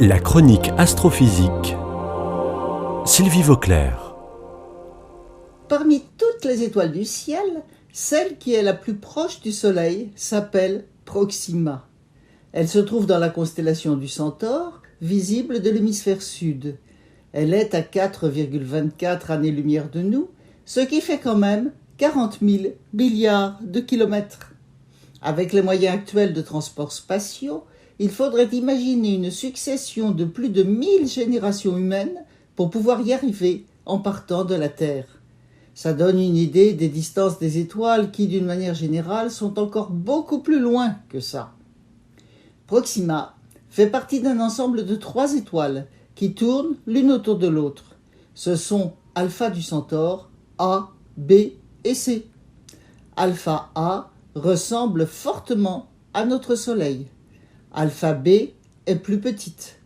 La chronique astrophysique. Sylvie Vauclair. Parmi toutes les étoiles du ciel, celle qui est la plus proche du Soleil s'appelle Proxima. Elle se trouve dans la constellation du Centaure, visible de l'hémisphère sud. Elle est à 4,24 années-lumière de nous, ce qui fait quand même 40 000 milliards de kilomètres. Avec les moyens actuels de transport spatiaux, il faudrait imaginer une succession de plus de 1000 générations humaines pour pouvoir y arriver en partant de la Terre. Ça donne une idée des distances des étoiles qui, d'une manière générale, sont encore beaucoup plus loin que ça. Proxima fait partie d'un ensemble de 3 étoiles qui tournent l'une autour de l'autre. Ce sont Alpha du Centaure, A, B et C. Alpha A ressemble fortement à notre Soleil. Alpha B est plus petite.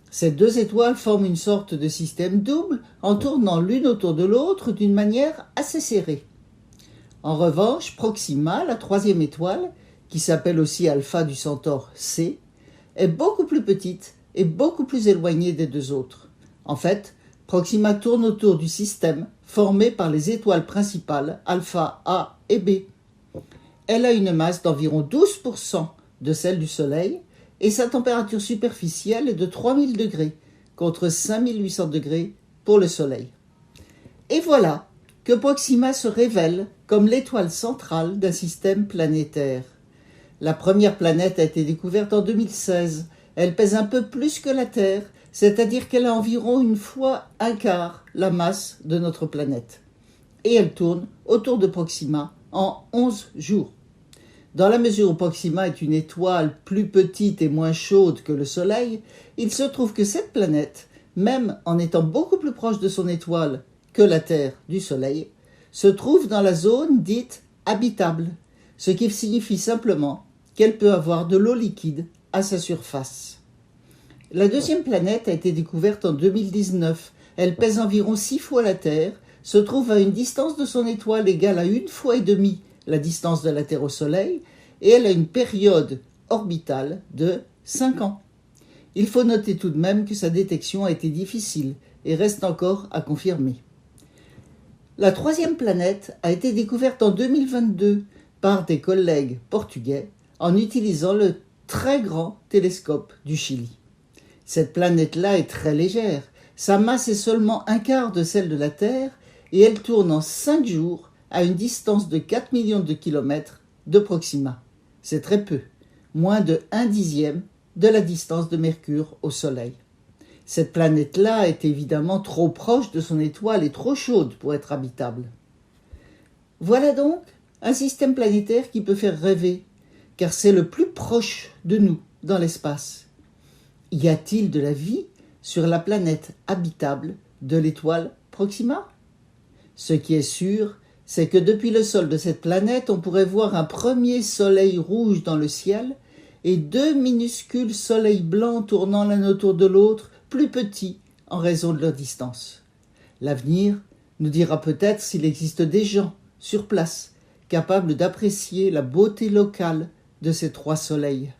Ces 2 étoiles forment une sorte de système double en tournant l'une autour de l'autre d'une manière assez serrée. En revanche, Proxima, la 3e étoile, qui s'appelle aussi Alpha du Centaure C, est beaucoup plus petite et beaucoup plus éloignée des 2 autres. En fait, Proxima tourne autour du système formé par les étoiles principales Alpha A et B. Elle a une masse d'environ 12% de celle du Soleil et sa température superficielle est de 3000 degrés contre 5800 degrés pour le Soleil. Et voilà que Proxima se révèle comme l'étoile centrale d'un système planétaire. La première planète a été découverte en 2016. Elle pèse un peu plus que la Terre, c'est-à-dire qu'elle a environ 1 fois 1/4 la masse de notre planète. Et elle tourne autour de Proxima en 11 jours. Dans la mesure où Proxima est une étoile plus petite et moins chaude que le Soleil, il se trouve que cette planète, même en étant beaucoup plus proche de son étoile que la Terre du Soleil, se trouve dans la zone dite habitable, ce qui signifie simplement qu'elle peut avoir de l'eau liquide à sa surface. La 2e planète a été découverte en 2019. Elle pèse environ 6 fois la Terre, se trouve à une distance de son étoile égale à 1 fois et demie la distance de la Terre au Soleil, et elle a une période orbitale de 5 ans. Il faut noter tout de même que sa détection a été difficile et reste encore à confirmer. La 3e planète a été découverte en 2022 par des collègues portugais en utilisant le très grand télescope du Chili. Cette planète-là est très légère. Sa masse est seulement 1/4 de celle de la Terre et elle tourne en 5 jours à une distance de 4 millions de kilomètres de Proxima. C'est très peu, moins de 1/10 de la distance de Mercure au Soleil. Cette planète-là est évidemment trop proche de son étoile et trop chaude pour être habitable. Voilà donc un système planétaire qui peut faire rêver, car c'est le plus proche de nous dans l'espace. Y a-t-il de la vie sur la planète habitable de l'étoile Proxima ? Ce qui est sûr, c'est que depuis le sol de cette planète, on pourrait voir un premier soleil rouge dans le ciel et 2 minuscules soleils blancs tournant l'un autour de l'autre, plus petits en raison de leur distance. L'avenir nous dira peut-être s'il existe des gens sur place capables d'apprécier la beauté locale de ces 3 soleils.